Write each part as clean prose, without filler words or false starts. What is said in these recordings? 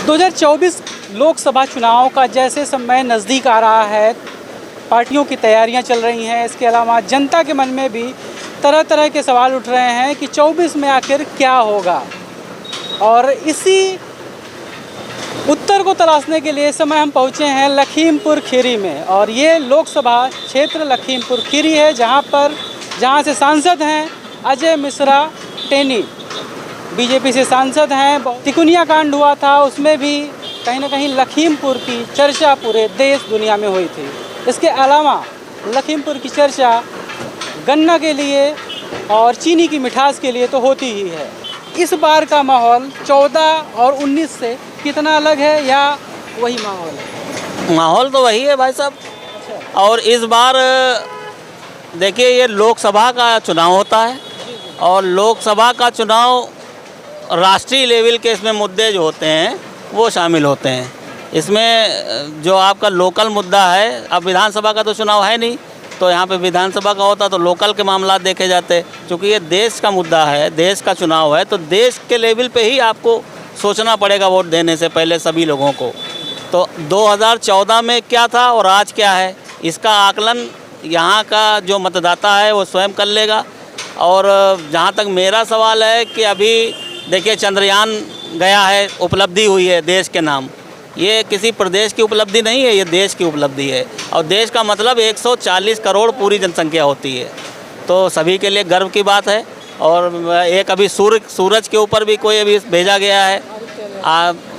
2024 लोकसभा चुनाव का जैसे समय नज़दीक आ रहा है, पार्टियों की तैयारियां चल रही हैं। इसके अलावा जनता के मन में भी तरह तरह के सवाल उठ रहे हैं कि 24 में आखिर क्या होगा। और इसी उत्तर को तलाशने के लिए इस समय हम पहुंचे हैं लखीमपुर खीरी में। और ये लोकसभा क्षेत्र लखीमपुर खीरी है, जहां से सांसद हैं अजय मिश्रा टेनी, बीजेपी से सांसद हैं। तिकुनिया कांड हुआ था, उसमें भी कहीं ना कहीं लखीमपुर की चर्चा पूरे देश दुनिया में हुई थी। इसके अलावा लखीमपुर की चर्चा गन्ना के लिए और चीनी की मिठास के लिए तो होती ही है। इस बार का माहौल 14 और 19 से कितना अलग है, या वही माहौल है? माहौल तो वही है भाई साहब। और इस बार देखिए, ये लोकसभा का चुनाव होता है और लोकसभा का चुनाव राष्ट्रीय लेवल के इसमें मुद्दे जो होते हैं वो शामिल होते हैं। इसमें जो आपका लोकल मुद्दा है, अब विधानसभा का तो चुनाव है नहीं, तो यहाँ पे विधानसभा का होता तो लोकल के मामला देखे जाते। क्योंकि ये देश का मुद्दा है, देश का चुनाव है, तो देश के लेवल पे ही आपको सोचना पड़ेगा वोट देने से पहले सभी लोगों को। तो 2014 में क्या था और आज क्या है, इसका आकलन यहाँ का जो मतदाता है वो स्वयं कर लेगा। और जहाँ तक मेरा सवाल है कि अभी देखिए, चंद्रयान गया है, उपलब्धि हुई है देश के नाम। ये किसी प्रदेश की उपलब्धि नहीं है, ये देश की उपलब्धि है। और देश का मतलब 140 करोड़ पूरी जनसंख्या होती है, तो सभी के लिए गर्व की बात है। और एक अभी सूरज के ऊपर भी कोई अभी भेजा गया है,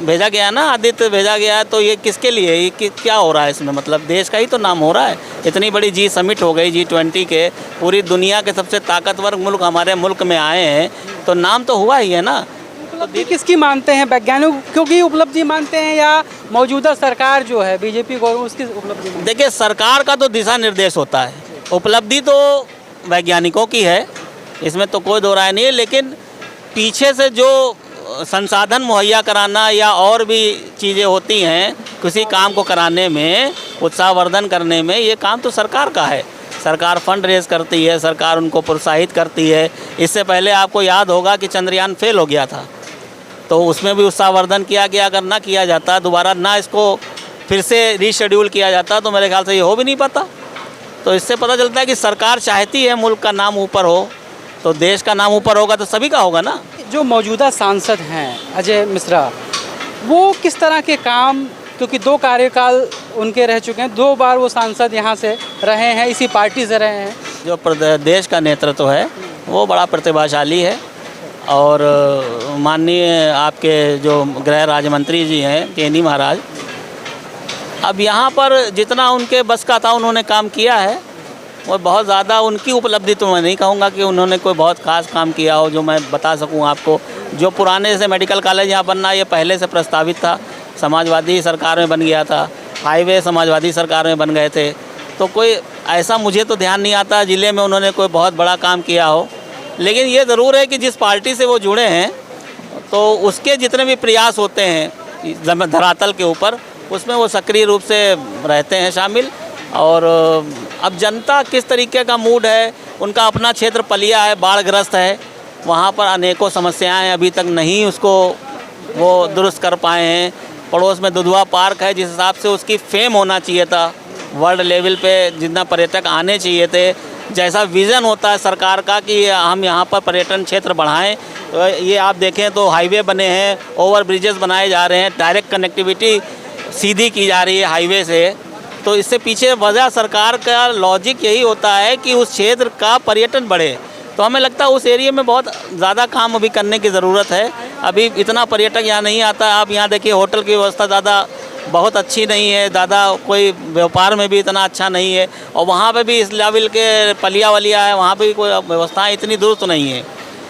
भेजा गया ना, आदित्य भेजा गया है। तो ये किसके लिए, ये क्या हो रहा है इसमें? मतलब देश का ही तो नाम हो रहा है। इतनी बड़ी जी समिट हो गई G20 के, पूरी दुनिया के सबसे ताकतवर मुल्क हमारे मुल्क में आए हैं, तो नाम तो हुआ ही है ना। उपलब्धि किसकी मानते हैं वैज्ञानिक, क्योंकि उपलब्धि मानते हैं, या मौजूदा सरकार जो है बीजेपी को, उसकी उपलब्धि? देखिए, सरकार का तो दिशा निर्देश होता है, उपलब्धि तो वैज्ञानिकों की है, इसमें तो कोई दो राय नहीं है। लेकिन पीछे से जो संसाधन मुहैया कराना या और भी चीज़ें होती हैं किसी काम को कराने में, उत्साहवर्धन करने में, ये काम तो सरकार का है। सरकार फंड रेज करती है, सरकार उनको प्रोत्साहित करती है। इससे पहले आपको याद होगा कि चंद्रयान फेल हो गया था, तो उसमें भी उत्साहवर्धन किया गया। अगर ना किया जाता, दोबारा ना इसको फिर से रीशेड्यूल किया जाता, तो मेरे ख्याल से ये हो भी नहीं पाता। तो इससे पता चलता है कि सरकार चाहती है मुल्क का नाम ऊपर हो, तो देश का नाम ऊपर होगा तो सभी का होगा ना। जो मौजूदा सांसद हैं अजय मिश्रा, वो किस तरह के काम, क्योंकि 2 कार्यकाल उनके रह चुके हैं, 2 बार वो सांसद यहाँ से रहे हैं, इसी पार्टी से रहे हैं। जो प्रदेश का नेतृत्व है वो बड़ा प्रतिभाशाली है। और माननीय आपके जो गृह राज्य मंत्री जी हैं टेनी महाराज, अब यहाँ पर जितना उनके बस का था उन्होंने काम किया है। और बहुत ज़्यादा उनकी उपलब्धि तो मैं नहीं कहूँगा कि उन्होंने कोई बहुत ख़ास काम किया हो जो मैं बता सकूँ आपको। जो पुराने से मेडिकल कॉलेज यहाँ बनना, ये पहले से प्रस्तावित था, समाजवादी सरकार में बन गया था। हाईवे समाजवादी सरकार में बन गए थे, तो कोई ऐसा मुझे तो ध्यान नहीं आता ज़िले में उन्होंने कोई बहुत बड़ा काम किया हो। लेकिन ये ज़रूर है कि जिस पार्टी से वो जुड़े हैं, तो उसके जितने भी प्रयास होते हैं धरातल के ऊपर, उसमें वो सक्रिय रूप से रहते हैं शामिल। और अब जनता किस तरीके का मूड है, उनका अपना क्षेत्र पलिया है, बाढ़ग्रस्त है, वहाँ पर अनेकों समस्याएं अभी तक नहीं उसको वो दुरुस्त कर पाए हैं। पड़ोस में दुधवा पार्क है, जिस हिसाब से उसकी फेम होना चाहिए था, वर्ल्ड लेवल पे जितना पर्यटक आने चाहिए थे, जैसा विज़न होता है सरकार का कि हम यहाँ पर पर्यटन क्षेत्र बढ़ाएं, तो ये आप देखें तो हाईवे बने हैं, ओवर ब्रिजेस बनाए जा रहे हैं, डायरेक्ट कनेक्टिविटी सीधी की जा रही है हाईवे से। तो इससे पीछे वजह सरकार का लॉजिक यही होता है कि उस क्षेत्र का पर्यटन बढ़े। तो हमें लगता है उस एरिया में बहुत ज़्यादा काम अभी करने की ज़रूरत है। अभी इतना पर्यटक यहाँ नहीं आता। आप यहाँ देखिए, होटल की व्यवस्था ज़्यादा बहुत अच्छी नहीं है, ज़्यादा कोई व्यापार में भी इतना अच्छा नहीं है। और वहाँ पे भी इस लेवल के पलिया वलिया है, वहाँ पे भी कोई व्यवस्थाएँ इतनी दुरुस्त नहीं है।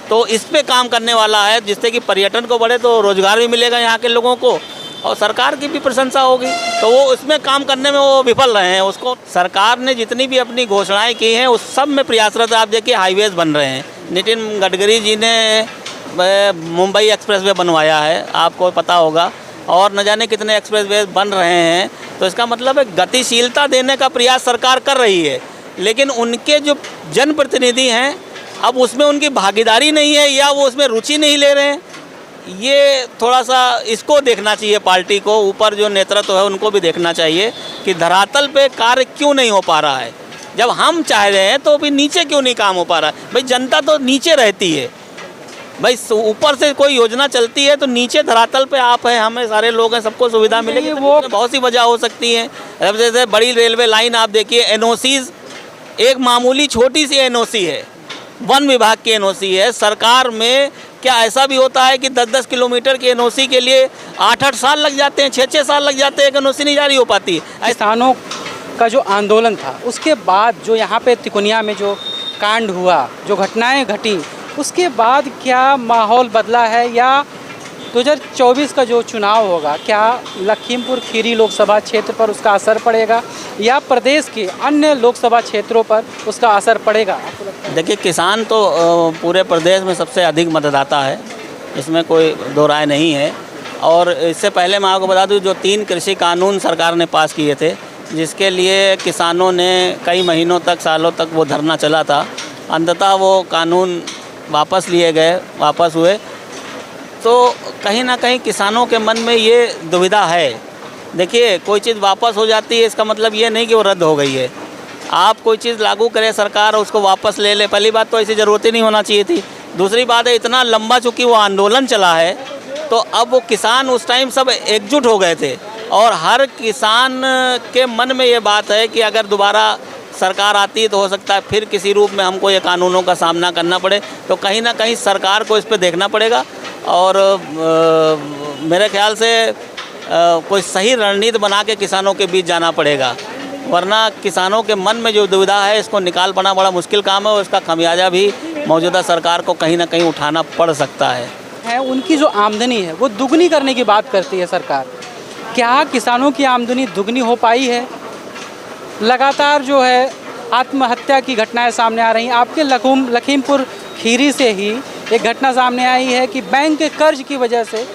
तो इस पर काम करने वाला है, जिससे कि पर्यटन को बढ़े, तो रोज़गार भी मिलेगा यहाँ के लोगों को और सरकार की भी प्रशंसा होगी। तो वो इसमें काम करने में वो विफल रहे हैं। उसको सरकार ने जितनी भी अपनी घोषणाएं की हैं उस सब में प्रयासरत। आप देखिए, हाईवेज बन रहे हैं, नितिन गडकरी जी ने मुंबई एक्सप्रेसवे बनवाया है, आपको पता होगा, और न जाने कितने एक्सप्रेसवे बन रहे हैं। तो इसका मतलब है गतिशीलता देने का प्रयास सरकार कर रही है। लेकिन उनके जो जनप्रतिनिधि हैं, अब उसमें उनकी भागीदारी नहीं है, या वो उसमें रुचि नहीं ले रहे हैं। ये थोड़ा सा इसको देखना चाहिए, पार्टी को, ऊपर जो नेतृत्व है उनको भी देखना चाहिए कि धरातल पे कार्य क्यों नहीं हो पा रहा है। जब हम चाह रहे हैं तो भी नीचे क्यों नहीं काम हो पा रहा है। भाई जनता तो नीचे रहती है, भाई ऊपर से कोई योजना चलती है तो नीचे धरातल पे आप हैं, हमें सारे लोग हैं, सबको सुविधा मिलेगी। वो बहुत सी वजह हो सकती है। अब जैसे बड़ी रेलवे लाइन आप देखिए, एनओसीज एक मामूली छोटी सी एनओसी है, वन विभाग की एनओसी है। सरकार में क्या ऐसा भी होता है कि 10-10 किलोमीटर की एनओसी के लिए 8-8 साल लग जाते हैं, 6-6 साल लग जाते हैं, एनओसी नहीं जारी हो पाती। किसानों का जो आंदोलन था उसके बाद जो यहाँ पे तिकोनिया में जो कांड हुआ, जो घटनाएं घटी, उसके बाद क्या माहौल बदला है, या 2024 का जो चुनाव होगा क्या लखीमपुर खीरी लोकसभा क्षेत्र पर उसका असर पड़ेगा या प्रदेश के अन्य लोकसभा क्षेत्रों पर उसका असर पड़ेगा? देखिए, किसान तो पूरे प्रदेश में सबसे अधिक मतदाता है, इसमें कोई दो राय नहीं है। और इससे पहले मैं आपको बता दूं, जो 3 कृषि कानून सरकार ने पास किए थे, जिसके लिए किसानों ने कई महीनों तक, सालों तक वो धरना चला था, अंततः वो कानून वापस लिए गए, वापस हुए। तो कहीं ना कहीं किसानों के मन में ये दुविधा है। देखिए, कोई चीज़ वापस हो जाती है इसका मतलब ये नहीं कि वो रद्द हो गई है। आप कोई चीज़ लागू करें सरकार, उसको वापस ले ले, पहली बात तो ऐसी ज़रूरत ही नहीं होना चाहिए थी। दूसरी बात है, इतना लंबा चूँकि वो आंदोलन चला है तो अब वो किसान उस टाइम सब एकजुट हो गए थे, और हर किसान के मन में ये बात है कि अगर दोबारा सरकार आती है तो हो सकता है फिर किसी रूप में हमको ये कानूनों का सामना करना पड़े। तो कहीं ना कहीं सरकार को इस पर देखना पड़ेगा, और मेरे ख्याल से कोई सही रणनीति बना के किसानों के बीच जाना पड़ेगा, वरना किसानों के मन में जो दुविधा है इसको निकाल पाना बड़ा मुश्किल काम है, और उसका खामियाजा भी मौजूदा सरकार को कहीं ना कहीं उठाना पड़ सकता है। उनकी जो आमदनी है वो दुगनी करने की बात करती है सरकार, क्या किसानों की आमदनी दुगनी हो पाई है? लगातार जो है आत्महत्या की घटनाएं सामने आ रही हैं। आपके लखीमपुर खीरी से ही एक घटना सामने आई है कि बैंक के कर्ज की वजह से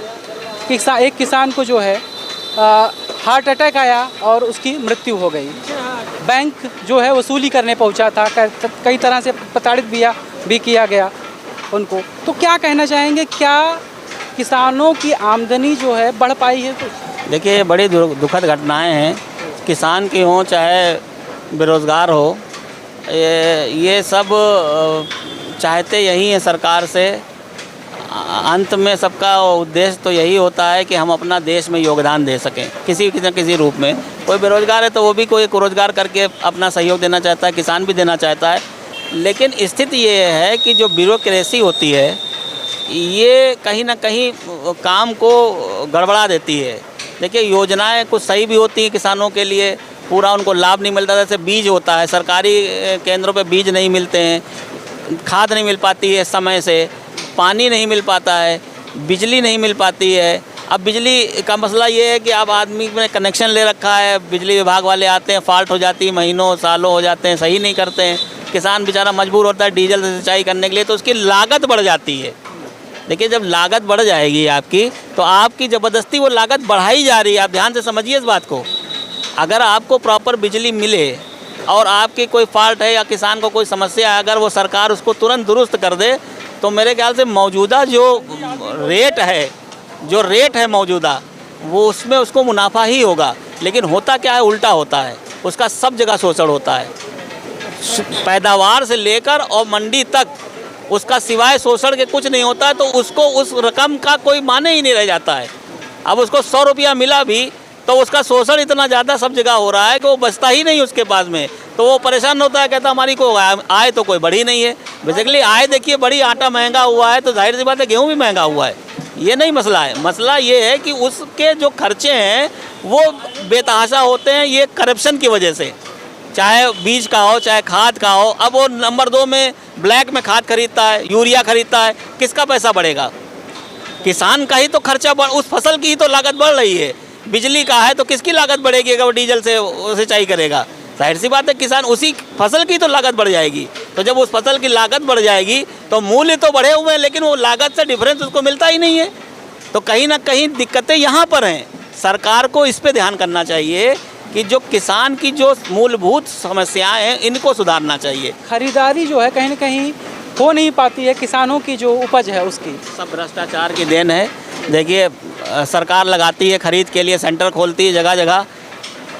एक किसान को जो है हार्ट अटैक आया और उसकी मृत्यु हो गई। बैंक जो है वसूली करने पहुंचा था, कई तरह से प्रताड़ित भी किया गया उनको। तो क्या कहना चाहेंगे, क्या किसानों की आमदनी जो है बढ़ पाई है? देखिए, ये बड़ी दुखद घटनाएं हैं, किसान की हो चाहे बेरोज़गार हो, ये सब चाहते यही है सरकार से। अंत में सबका उद्देश्य तो यही होता है कि हम अपना देश में योगदान दे सकें किसी न किसी रूप में। कोई बेरोज़गार है तो वो भी कोई रोज़गार करके अपना सहयोग देना चाहता है, किसान भी देना चाहता है। लेकिन स्थिति ये है कि जो ब्यूरोक्रेसी होती है ये कहीं ना कहीं काम को गड़बड़ा देती है। देखिए, योजनाएं कुछ सही भी होती हैं किसानों के लिए, पूरा उनको लाभ नहीं मिलता। जैसे बीज होता है, सरकारी केंद्रों पे बीज नहीं मिलते हैं, खाद नहीं मिल पाती है समय से, पानी नहीं मिल पाता है, बिजली नहीं मिल पाती है। अब बिजली का मसला ये है कि अब आदमी ने कनेक्शन ले रखा है, बिजली विभाग वाले आते हैं, फॉल्ट हो जाती है, महीनों सालों हो जाते हैं, सही नहीं करते हैं, किसान बेचारा मजबूर होता है डीजल से सिंचाई करने के लिए, तो उसकी लागत बढ़ जाती है। देखिए, जब लागत बढ़ जाएगी आपकी, तो आपकी ज़बरदस्ती वो लागत बढ़ाई जा रही है। आप ध्यान से समझिए इस बात को। अगर आपको प्रॉपर बिजली मिले और आपकी कोई फॉल्ट है या किसान को कोई समस्या है, अगर वो सरकार उसको तुरंत दुरुस्त कर दे, तो मेरे ख्याल से मौजूदा जो रेट है मौजूदा, वो उसमें उसको मुनाफा ही होगा। लेकिन होता क्या है, उल्टा होता है, उसका सब जगह शोषण होता है, पैदावार से लेकर और मंडी तक उसका सिवाय शोषण के कुछ नहीं होता है। तो उसको उस रकम का कोई माने ही नहीं रह जाता है। अब उसको 100 रुपया मिला भी तो उसका शोषण इतना ज़्यादा सब जगह हो रहा है कि वो बचता ही नहीं उसके पास में, तो वो परेशान होता है, कहता हमारी को आय तो कोई बढ़ी नहीं है। बेसिकली आय देखिए बढ़ी, आटा महंगा हुआ है तो जाहिर सी बात है गेहूँ भी महंगा हुआ है। ये नहीं मसला है, मसला ये है कि उसके जो खर्चे हैं वो बेतहाशा होते हैं, ये करप्शन की वजह से, चाहे बीज का हो चाहे खाद का हो। अब वो नंबर 2 में ब्लैक में खाद खरीदता है, यूरिया खरीदता है, किसका पैसा बढ़ेगा? किसान का ही तो खर्चा उस फसल की ही तो लागत बढ़ रही है। बिजली का है तो किसकी लागत बढ़ेगी अगर वो डीजल से सिंचाई करेगा? जाहिर सी बात है किसान उसी फसल की तो लागत बढ़ जाएगी। तो जब उस फसल की लागत बढ़ जाएगी तो मूल्य तो बढ़े हुए हैं, लेकिन वो लागत से डिफरेंस उसको मिलता ही नहीं है। तो कहीं ना कहीं दिक्कतें यहाँ पर हैं। सरकार को इस पे ध्यान करना चाहिए कि जो किसान की जो मूलभूत समस्याएं हैं इनको सुधारना चाहिए। खरीदारी जो है कहीं ना कहीं हो नहीं पाती है, किसानों की जो उपज है उसकी। सब भ्रष्टाचार की देन है। देखिए सरकार लगाती है खरीद के लिए, सेंटर खोलती है जगह जगह,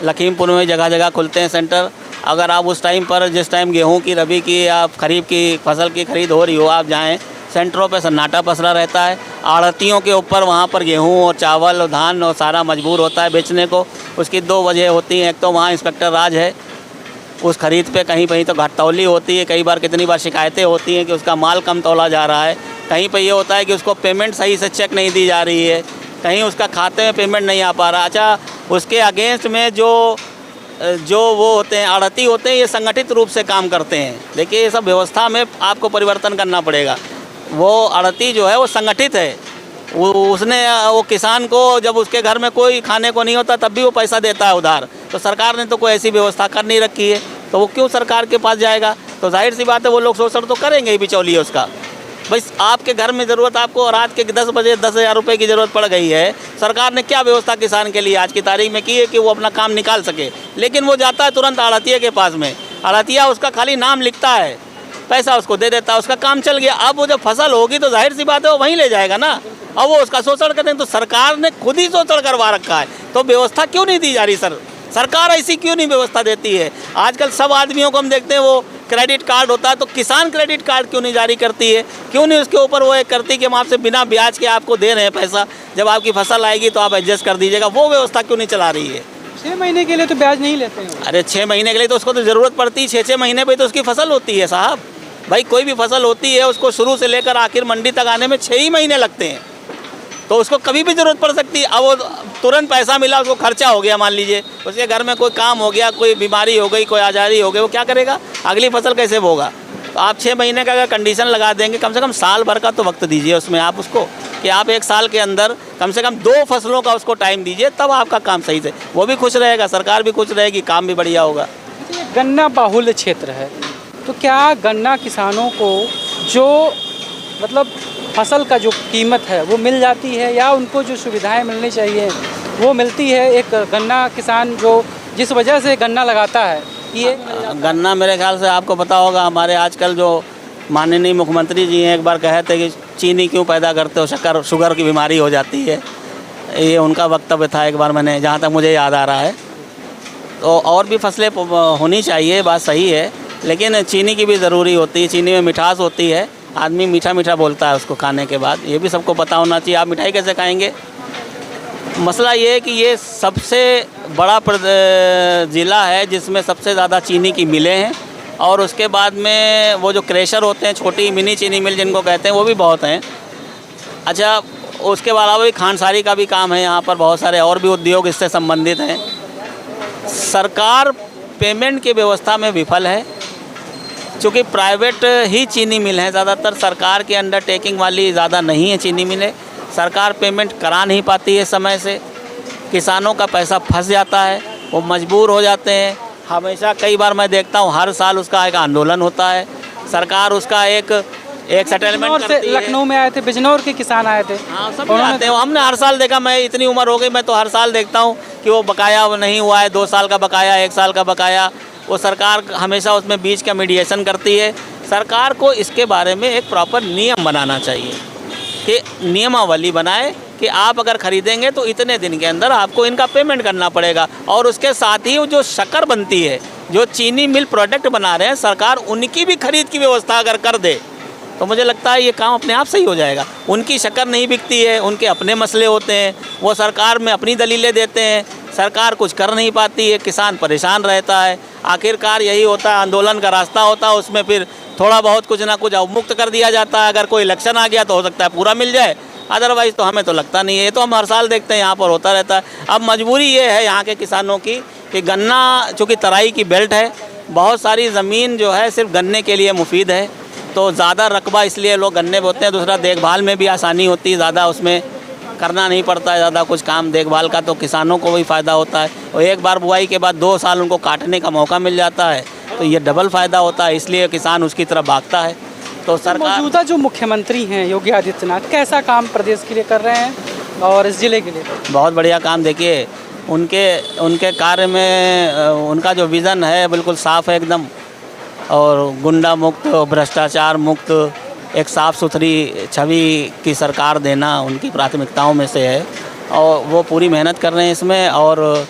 लखीमपुर में जगह जगह खुलते हैं सेंटर। अगर आप उस टाइम पर, जिस टाइम गेहूं की, रबी की या खरीफ की फसल की खरीद हो रही हो, आप जाएं, सेंटरों पे सन्नाटा पसरा रहता है। आड़तियों के ऊपर वहाँ पर गेहूं और चावल और धान और सारा मजबूर होता है बेचने को। उसकी दो वजह होती हैं, एक तो वहाँ इंस्पेक्टर राज है उस खरीद पे, कहीं कहीं तो घटतौली होती है, कई बार कितनी बार शिकायतें होती हैं कि उसका माल कम तौला जा रहा है। कहीं पे ये होता है कि उसको पेमेंट सही से चेक नहीं दी जा रही है, कहीं उसका खाते में पेमेंट नहीं आ पा रहा। अच्छा, उसके अगेंस्ट में जो वो होते हैं, आड़ती होते हैं, ये संगठित रूप से काम करते हैं। देखिए ये सब व्यवस्था में आपको परिवर्तन करना पड़ेगा। वो आड़ती जो है वो संगठित है, वो किसान को जब उसके घर में कोई खाने को नहीं होता तब भी वो पैसा देता है उधार। तो सरकार ने तो कोई ऐसी व्यवस्था कर नहीं रखी है, तो वो क्यों सरकार के पास जाएगा? तो जाहिर सी बात है वो लोग शोषण तो करेंगे ही बिचौलिए उसका। बस आपके घर में ज़रूरत, आपको रात के 10 बजे 10,000 रुपये की ज़रूरत पड़ गई है, सरकार ने क्या व्यवस्था किसान के लिए आज की तारीख में की है कि वो अपना काम निकाल सके? लेकिन वो जाता है तुरंत आड़तिया के पास में, आड़तिया उसका खाली नाम लिखता है, पैसा उसको दे देता है, उसका काम चल गया। अब वो जब फसल होगी तो जाहिर सी बात है वो वहीं ले जाएगा ना, और वो उसका शोषण करें। तो सरकार ने खुद ही शोषण करवा रखा है, तो व्यवस्था क्यों नहीं दी जा रही? सरकार ऐसी क्यों नहीं व्यवस्था देती है? आजकल सब आदमियों को हम देखते हैं वो क्रेडिट कार्ड होता है, तो किसान क्रेडिट कार्ड क्यों नहीं जारी करती है? क्यों नहीं उसके ऊपर वो एक करती कि हम आपसे बिना ब्याज के आपको दे रहे हैं पैसा, जब आपकी फसल आएगी तो आप एडजस्ट कर दीजिएगा? वो व्यवस्था क्यों नहीं चला रही है? 6 महीने के लिए तो ब्याज नहीं लेते हैं। अरे 6 महीने के लिए तो उसको तो ज़रूरत पड़ती है, 6-6 महीने पर तो उसकी फसल होती है साहब। भाई कोई भी फसल होती है उसको शुरू से लेकर आखिर मंडी तक आने में 6 ही महीने लगते हैं, तो उसको कभी भी ज़रूरत पड़ सकती है। अब वो तुरंत पैसा मिला, उसको खर्चा हो गया, मान लीजिए उसके घर में कोई काम हो गया, कोई बीमारी हो गई, कोई आज़ादी हो गई, वो क्या करेगा? अगली फसल कैसे बोगा? तो आप 6 महीने का अगर कंडीशन लगा देंगे, कम से कम साल भर का तो वक्त दीजिए उसमें आप उसको, कि आप 1 साल के अंदर कम से कम 2 फसलों का उसको टाइम दीजिए, तब आपका काम सही से, वो भी खुश रहेगा, सरकार भी खुश रहेगी, काम भी बढ़िया होगा। गन्ना बाहुल्य क्षेत्र है, तो क्या गन्ना किसानों को जो मतलब फसल का जो कीमत है वो मिल जाती है, या उनको जो सुविधाएं मिलनी चाहिए वो मिलती है? एक गन्ना किसान जो जिस वजह से गन्ना लगाता है, ये गन्ना मेरे ख्याल से आपको पता होगा, हमारे आजकल जो माननीय मुख्यमंत्री जी हैं एक बार कहे थे कि चीनी क्यों पैदा करते हो, शुगर की बीमारी हो जाती है, ये उनका वक्तव्य था एक बार, मैंने जहाँ तक मुझे याद आ रहा है। तो और भी फसलें होनी चाहिए, बात सही है, लेकिन चीनी की भी ज़रूरी होती है। चीनी में मिठास होती है, आदमी मीठा मीठा बोलता है उसको खाने के बाद, ये भी सबको पता होना चाहिए। आप मिठाई कैसे खाएंगे? मसला ये है कि ये सबसे बड़ा ज़िला है जिसमें सबसे ज़्यादा चीनी की मिलें हैं, और उसके बाद में वो जो क्रेशर होते हैं, छोटी मिनी चीनी मिल जिनको कहते हैं, वो भी बहुत हैं। अच्छा, उसके अलावा भी खांडसारी का भी काम है यहाँ पर, बहुत सारे और भी उद्योग इससे संबंधित हैं। सरकार पेमेंट की व्यवस्था में विफल है, चूँकि प्राइवेट ही चीनी मिल हैं ज़्यादातर, सरकार के अंडरटेकिंग वाली ज़्यादा नहीं है चीनी मिलें। सरकार पेमेंट करा नहीं पाती है समय से, किसानों का पैसा फंस जाता है, वो मजबूर हो जाते हैं। हमेशा कई बार मैं देखता हूँ हर साल उसका एक आंदोलन होता है, सरकार उसका एक सेटलमेंट करती है। लखनऊ में आए थे, बिजनौर के किसान आए थे, हाँ सब आते हैं, हमने हर साल देखा। मैं इतनी उम्र हो गई, मैं तो हर साल देखता हूँ कि वो बकाया नहीं हुआ है, 2 साल का बकाया, 1 साल का बकाया, वो सरकार हमेशा उसमें बीच का मीडिएशन करती है। सरकार को इसके बारे में एक प्रॉपर नियम बनाना चाहिए, कि नियमावली बनाए कि आप अगर ख़रीदेंगे तो इतने दिन के अंदर आपको इनका पेमेंट करना पड़ेगा। और उसके साथ ही जो शक्कर बनती है, जो चीनी मिल प्रोडक्ट बना रहे हैं, सरकार उनकी भी खरीद की व्यवस्था अगर कर दे तो मुझे लगता है ये काम अपने आप सही हो जाएगा। उनकी शक्कर नहीं बिकती है, उनके अपने मसले होते हैं, वो सरकार में अपनी दलीलें देते हैं, सरकार कुछ कर नहीं पाती है, किसान परेशान रहता है। आखिरकार यही होता है, आंदोलन का रास्ता होता है, उसमें फिर थोड़ा बहुत कुछ ना कुछ अवमुक्त कर दिया जाता है। अगर कोई इलेक्शन आ गया तो हो सकता है पूरा मिल जाए, अदरवाइज़ तो हमें तो लगता नहीं है। ये तो हम हर साल देखते हैं यहाँ पर होता रहता है। अब मजबूरी ये है यहाँ के किसानों की कि गन्ना चूँकि तराई की बेल्ट है, बहुत सारी ज़मीन जो है सिर्फ गन्ने के लिए मुफीद है, तो ज़्यादा रकबा इसलिए लोग गन्ने बोते हैं। दूसरा, देखभाल में भी आसानी होती है, ज़्यादा उसमें करना नहीं पड़ता है ज़्यादा कुछ काम देखभाल का, तो किसानों को भी फ़ायदा होता है। और एक बार बुआई के बाद 2 साल उनको काटने का मौका मिल जाता है, तो ये डबल फ़ायदा होता है, इसलिए किसान उसकी तरफ भागता है। तो सरकार, मौजूदा जो मुख्यमंत्री हैं योगी आदित्यनाथ, कैसा काम प्रदेश के लिए कर रहे हैं और इस ज़िले के लिए? बहुत बढ़िया काम। देखिए उनके कार्य में उनका जो विज़न है बिल्कुल साफ़ है एकदम, और गुंडा मुक्त, भ्रष्टाचार मुक्त, एक साफ़ सुथरी छवि की सरकार देना उनकी प्राथमिकताओं में से है और वो पूरी मेहनत कर रहे हैं इसमें, और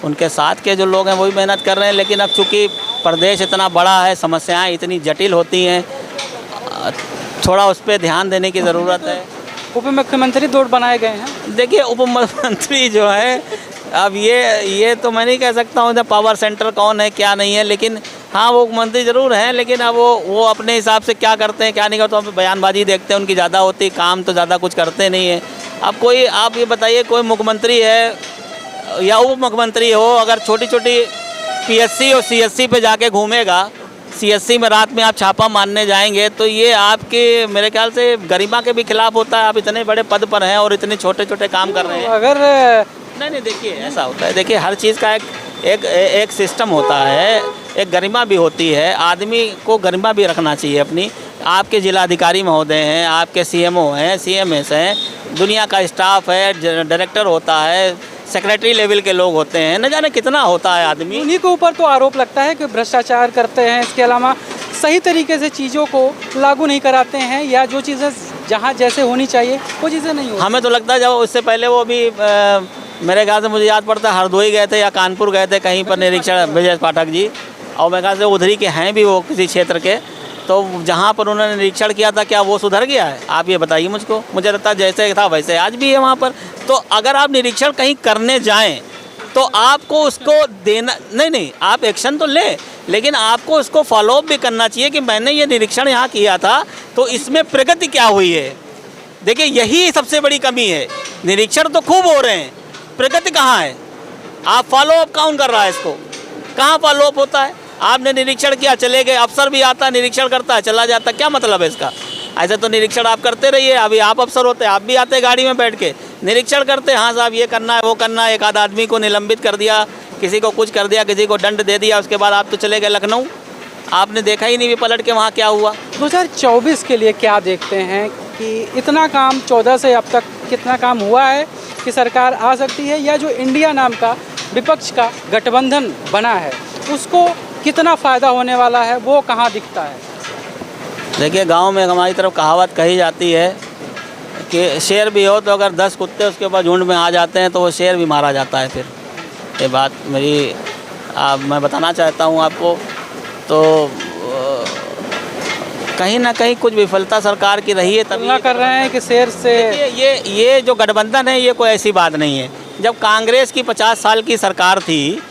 उनके साथ के जो लोग हैं वो भी मेहनत कर रहे हैं। लेकिन अब चूँकि प्रदेश इतना बड़ा है, समस्याएं इतनी जटिल होती हैं, थोड़ा उस पर ध्यान देने की ज़रूरत है। उप मुख्यमंत्री 2 बनाए गए हैं। देखिए उप मुख्यमंत्री जो है, अब ये तो मैं नहीं कह सकता हूँ पावर सेंटर कौन है क्या नहीं है, लेकिन हाँ वो मंत्री ज़रूर हैं, लेकिन अब वो अपने हिसाब से क्या करते हैं क्या नहीं करते, तो बयानबाजी देखते हैं उनकी ज़्यादा होती, काम तो ज़्यादा कुछ करते नहीं है। अब कोई आप ये बताइए, कोई मुख्यमंत्री है या उप मुख्यमंत्री हो, अगर छोटी छोटी PSC और CSC पे जाके घूमेगा, CSC में रात में आप छापा मारने जाएंगे, तो ये आपके मेरे ख्याल से गरिमा के भी खिलाफ होता है। आप इतने बड़े पद पर हैं और इतने छोटे छोटे काम कर रहे हैं। अगर नहीं देखिए ऐसा होता है, देखिए हर चीज़ का एक सिस्टम होता है, एक गरिमा भी होती है, आदमी को गरिमा भी रखना चाहिए अपनी। आपके जिलाधिकारी महोदय हैं, आपके CMO हैं, CMS हैं, दुनिया का स्टाफ है, डायरेक्टर होता है, सेक्रेटरी लेवल के लोग होते हैं, न जाने कितना होता है आदमी। उन्हीं के ऊपर तो आरोप लगता है कि भ्रष्टाचार करते हैं, इसके अलावा सही तरीके से चीज़ों को लागू नहीं कराते हैं, या जो चीज़ें जहाँ जैसे होनी चाहिए वो चीज़ें नहीं होती। हमें तो लगता है जब उससे पहले वो भी मेरे ख्याल से मुझे याद पड़ता है हरदोई गए थे या कानपुर गए थे कहीं पर निरीक्षण, विजय पाठक जी, और मेरे ख्याल से उधरी के हैं भी वो किसी क्षेत्र के, तो जहाँ पर उन्होंने निरीक्षण किया था क्या वो सुधर गया है? आप ये बताइए मुझको। मुझे लगता है जैसे था वैसे आज भी है वहाँ पर। तो अगर आप निरीक्षण कहीं करने जाएं तो आपको उसको देना नहीं, आप एक्शन तो लें, लेकिन आपको उसको फॉलोअप भी करना चाहिए कि मैंने ये निरीक्षण यहाँ किया था तो इसमें प्रगति क्या हुई है। देखिए यही सबसे बड़ी कमी है, निरीक्षण तो खूब हो रहे हैं, प्रगति कहाँ है? आप फॉलोअप कौन कर रहा है इसको? कहाँ फॉलोअप होता है? आपने निरीक्षण किया, चले गए, अफसर भी आता है निरीक्षण करता है चला जाता, क्या मतलब है इसका? ऐसे तो निरीक्षण आप करते रहिए। अभी आप अफसर होते, आप भी आते गाड़ी में बैठ के निरीक्षण करते, हाँ साहब ये करना है वो करना है, एक आध आदमी को निलंबित कर दिया, किसी को कुछ कर दिया, किसी को दंड दे दिया, उसके बाद आप तो चले गए लखनऊ, आपने देखा ही नहीं भी पलट के वहाँ क्या हुआ। 2024 के लिए क्या देखते हैं कि इतना काम 14 से अब तक कितना काम हुआ है कि सरकार आ सकती है, या जो इंडिया नाम का विपक्ष का गठबंधन बना है उसको कितना फ़ायदा होने वाला है, वो कहाँ दिखता है? देखिए गांव में हमारी तरफ कहावत कही जाती है कि शेर भी हो तो अगर 10 कुत्ते उसके ऊपर झुंड में आ जाते हैं तो वो शेर भी मारा जाता है। फिर ये बात मेरी मैं बताना चाहता हूँ आपको। तो कहीं ना कहीं कुछ विफलता सरकार की रही है, तुलना कर रहे हैं कि शेर से। ये जो गठबंधन है ये कोई ऐसी बात नहीं है। जब कांग्रेस की 50 साल की सरकार थी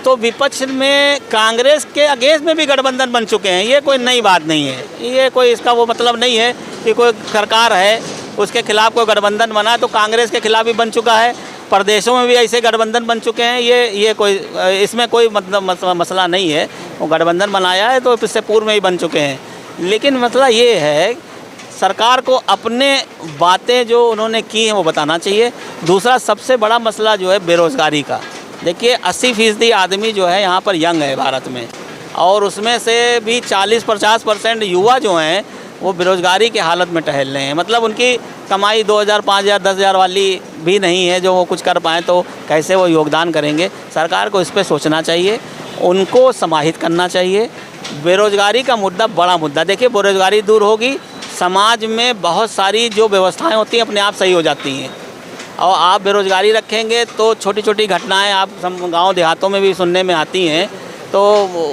तो विपक्ष में कांग्रेस के अगेंस्ट में भी गठबंधन बन चुके हैं, ये कोई नई बात नहीं है। ये कोई इसका वो मतलब नहीं है कि कोई सरकार है उसके खिलाफ कोई गठबंधन बना है तो कांग्रेस के खिलाफ भी बन चुका है, प्रदेशों में भी ऐसे गठबंधन बन चुके हैं। ये कोई इसमें कोई मतलब मसला नहीं है। वो गठबंधन बनाया है तो इससे पूर्व में ही बन चुके हैं। लेकिन मसला ये है सरकार को अपने बातें जो उन्होंने की हैं वो बताना चाहिए। दूसरा सबसे बड़ा मसला जो है बेरोज़गारी का। देखिए 80% आदमी जो है यहाँ पर यंग है भारत में, और उसमें से भी 40-50% युवा जो हैं वो बेरोज़गारी की हालत में टहल रहे हैं। मतलब उनकी कमाई 2000, 5000, 10,000 वाली भी नहीं है जो वो कुछ कर पाएँ, तो कैसे वो योगदान करेंगे? सरकार को इस पर सोचना चाहिए, उनको समाहित करना चाहिए। बेरोज़गारी का मुद्दा बड़ा मुद्दा। देखिए बेरोज़गारी दूर होगी, समाज में बहुत सारी जो व्यवस्थाएं होती हैं अपने आप सही हो जाती हैं। और आप बेरोज़गारी रखेंगे तो छोटी छोटी घटनाएं आप गांव देहातों में भी सुनने में आती हैं, तो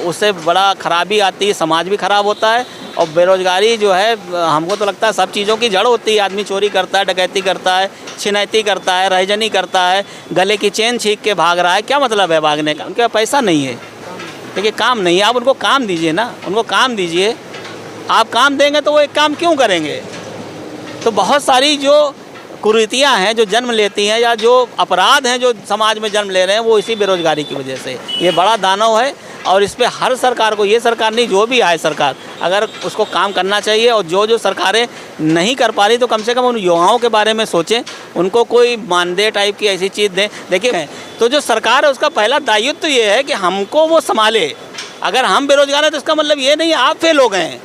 उससे बड़ा खराबी आती है, समाज भी ख़राब होता है। और बेरोज़गारी जो है हमको तो लगता है सब चीज़ों की जड़ होती है। आदमी चोरी करता है, डकैती करता है, छिनैती करता है, रहजनी करता है, गले की चेन छीन के भाग रहा है। क्या मतलब है भागने का? उनके पास पैसा नहीं है। देखिए काम नहीं है, आप उनको काम दीजिए ना, उनको काम दीजिए। आप काम देंगे तो वो एक काम क्यों करेंगे? तो बहुत सारी जो कुरीतियाँ हैं जो जन्म लेती हैं, या जो अपराध हैं जो समाज में जन्म ले रहे हैं, वो इसी बेरोज़गारी की वजह से। ये बड़ा दानव है और इस पे हर सरकार को, ये सरकार नहीं जो भी आए सरकार, अगर उसको काम करना चाहिए। और जो सरकारें नहीं कर पा रही तो कम से कम उन युवाओं के बारे में सोचें, उनको कोई मानदेय टाइप की ऐसी चीज़ दें। देखिए तो जो सरकार है उसका पहला दायित्व तो ये है कि हमको वो संभाले। अगर हम बेरोजगार हैं तो इसका मतलब ये नहीं है आप फेल हो गए हैं।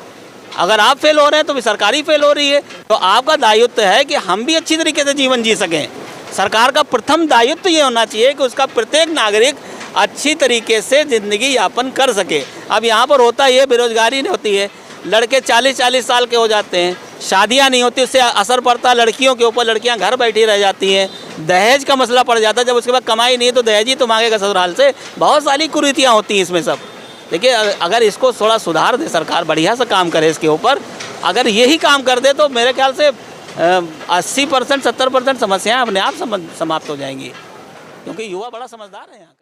अगर आप फेल हो रहे हैं तो भी सरकार ही फेल हो रही है। तो आपका दायित्व है कि हम भी अच्छी तरीके से जीवन जी सकें। सरकार का प्रथम दायित्व ये होना चाहिए कि उसका प्रत्येक नागरिक अच्छी तरीके से ज़िंदगी यापन कर सके। अब यहाँ पर होता ये बेरोज़गारी नहीं होती है, लड़के 40-40 साल के हो जाते हैं, शादियां नहीं होती, उससे असर पड़ता है लड़कियों के ऊपर, लड़कियां घर बैठी रह जाती हैं, दहेज का मसला पड़ जाता है, जब उसके बाद कमाई नहीं है तो दहेज ही तो मांगेगा ससुराल से। बहुत सारी कुरीतियाँ होती हैं इसमें सब। देखिए अगर इसको थोड़ा सुधार दे सरकार, बढ़िया से काम करे इसके ऊपर, अगर यही काम कर दे तो मेरे ख्याल से 80% 70% समस्याएं अपने आप समाप्त हो जाएंगी, क्योंकि युवा बड़ा समझदार है यहाँ।